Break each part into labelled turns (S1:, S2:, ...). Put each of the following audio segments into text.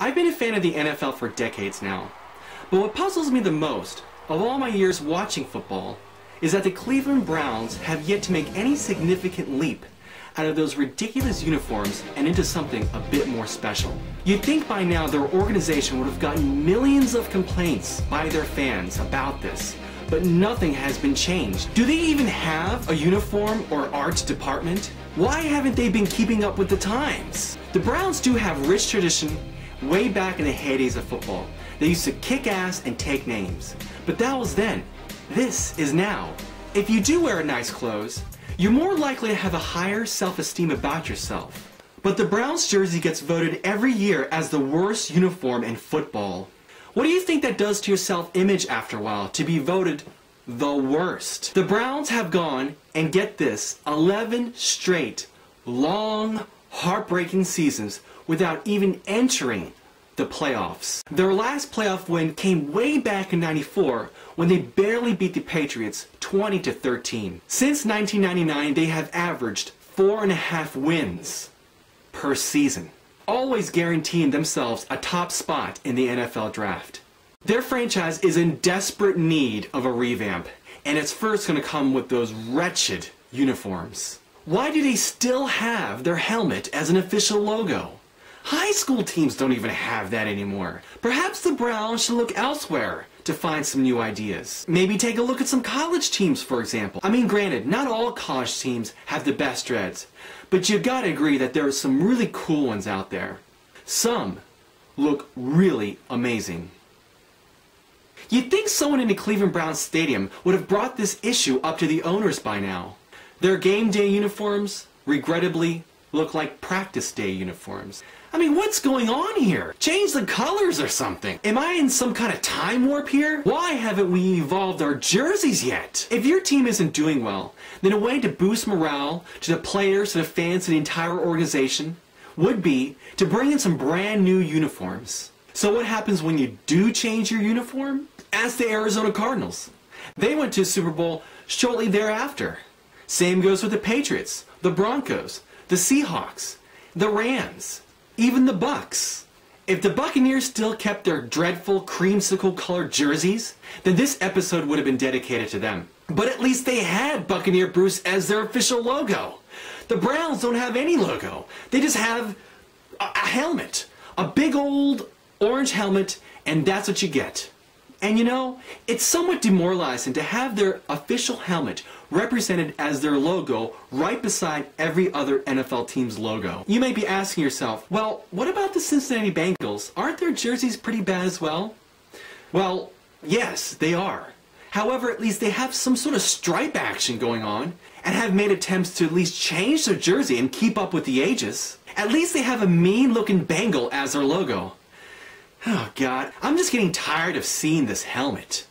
S1: I've been a fan of the NFL for decades now, but what puzzles me the most, of all my years watching football, is that the Cleveland Browns have yet to make any significant leap out of those ridiculous uniforms and into something a bit more special. You'd think by now their organization would have gotten millions of complaints by their fans about this, but nothing has been changed. Do they even have a uniform or art department? Why haven't they been keeping up with the times? The Browns do have rich tradition way back in the heydays of football. They used to kick ass and take names. But that was then. This is now. If you do wear nice clothes, you're more likely to have a higher self-esteem about yourself. But the Browns jersey gets voted every year as the worst uniform in football. What do you think that does to your self-image after a while to be voted the worst? The Browns have gone, and get this, 11 straight, long, heartbreaking seasons without even entering the playoffs. Their last playoff win came way back in '94 when they barely beat the Patriots 20-13. Since 1999, they have averaged 4.5 wins per season, always guaranteeing themselves a top spot in the NFL draft. Their franchise is in desperate need of a revamp, and it's first going to come with those wretched uniforms. Why do they still have their helmet as an official logo? High school teams don't even have that anymore. Perhaps the Browns should look elsewhere to find some new ideas. Maybe take a look at some college teams, for example. I mean, granted, not all college teams have the best dreads, but you gotta agree that there are some really cool ones out there. Some look really amazing. You'd think someone in the Cleveland Browns stadium would have brought this issue up to the owners by now. Their game day uniforms, regrettably, look like practice day uniforms. I mean, what's going on here? Change the colors or something. Am I in some kind of time warp here? Why haven't we evolved our jerseys yet? If your team isn't doing well, then a way to boost morale to the players, to the fans, to the entire organization would be to bring in some brand new uniforms. So what happens when you do change your uniform? Ask the Arizona Cardinals. They went to the Super Bowl shortly thereafter. Same goes with the Patriots, the Broncos, the Seahawks, the Rams, even the Bucks. If the Buccaneers still kept their dreadful creamsicle colored jerseys, then this episode would have been dedicated to them. But at least they had Buccaneer Bruce as their official logo. The Browns don't have any logo. They just have a helmet. A big old orange helmet, and that's what you get. And you know, it's somewhat demoralizing to have their official helmet represented as their logo right beside every other NFL team's logo. You may be asking yourself, well, what about the Cincinnati Bengals? Aren't their jerseys pretty bad as well? Well, yes, they are. However, at least they have some sort of stripe action going on and have made attempts to at least change their jersey and keep up with the ages. At least they have a mean-looking Bengal as their logo. Oh God, I'm just getting tired of seeing this helmet.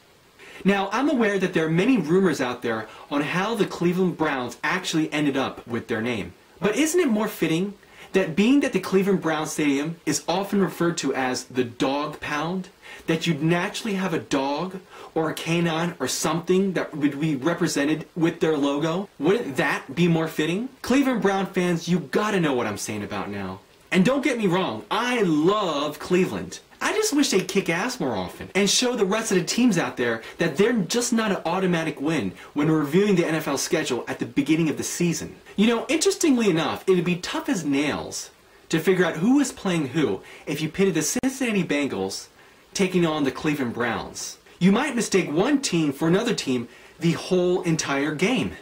S1: Now, I'm aware that there are many rumors out there on how the Cleveland Browns actually ended up with their name. But isn't it more fitting that being that the Cleveland Browns Stadium is often referred to as the dog pound, that you'd naturally have a dog or a canine or something that would be represented with their logo? Wouldn't that be more fitting? Cleveland Brown fans, you gotta know what I'm saying about now. And don't get me wrong, I love Cleveland. I just wish they'd kick ass more often and show the rest of the teams out there that they're just not an automatic win when reviewing the NFL schedule at the beginning of the season. You know, interestingly enough, it would be tough as nails to figure out who is playing who if you pitted the Cincinnati Bengals taking on the Cleveland Browns. You might mistake one team for another team the whole entire game.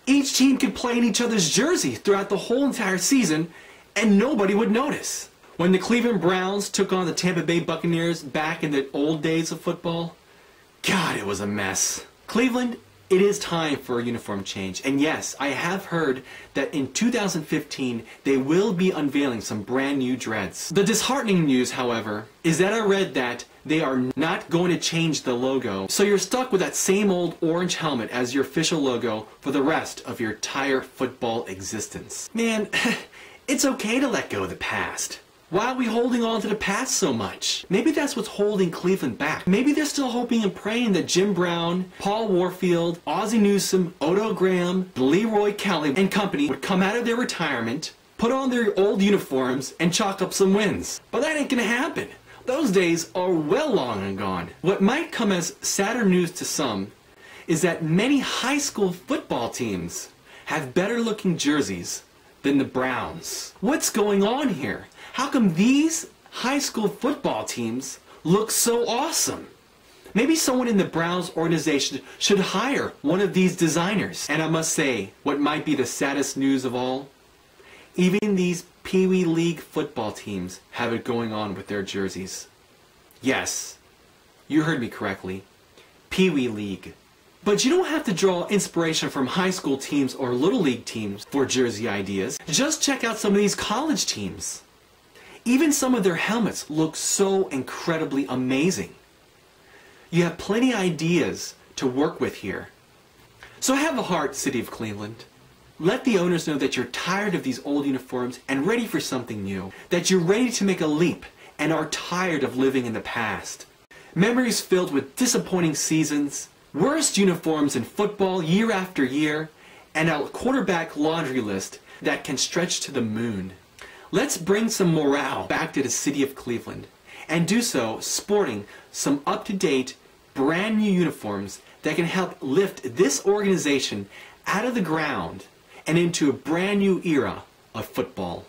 S1: Each team could play in each other's jersey throughout the whole entire season and nobody would notice. When the Cleveland Browns took on the Tampa Bay Buccaneers back in the old days of football, God, it was a mess. Cleveland, it is time for a uniform change. And yes, I have heard that in 2015, they will be unveiling some brand new dreads. The disheartening news, however, is that I read that they are not going to change the logo. So you're stuck with that same old orange helmet as your official logo for the rest of your entire football existence. Man, it's okay to let go of the past. Why are we holding on to the past so much? Maybe that's what's holding Cleveland back. Maybe they're still hoping and praying that Jim Brown, Paul Warfield, Ozzie Newsome, Odo Graham, Leroy Kelly and company would come out of their retirement put on their old uniforms, and chalk up some wins. But that ain't gonna happen. Those days are well long and gone. What might come as sadder news to some is that many high school football teams have better looking jerseys than the Browns. What's going on here? How come these high school football teams look so awesome? Maybe someone in the Browns organization should hire one of these designers. And I must say, what might be the saddest news of all? Even these Pee Wee League football teams have it going on with their jerseys. Yes, you heard me correctly. Pee Wee League. But you don't have to draw inspiration from high school teams or little league teams for jersey ideas. Just check out some of these college teams. Even some of their helmets look so incredibly amazing. You have plenty of ideas to work with here. So have a heart, City of Cleveland. Let the owners know that you're tired of these old uniforms and ready for something new. That you're ready to make a leap and are tired of living in the past. Memories filled with disappointing seasons, worst uniforms in football year after year, and a quarterback laundry list that can stretch to the moon. Let's bring some morale back to the City of Cleveland, and do so sporting some up-to-date, brand new uniforms that can help lift this organization out of the ground and into a brand new era of football.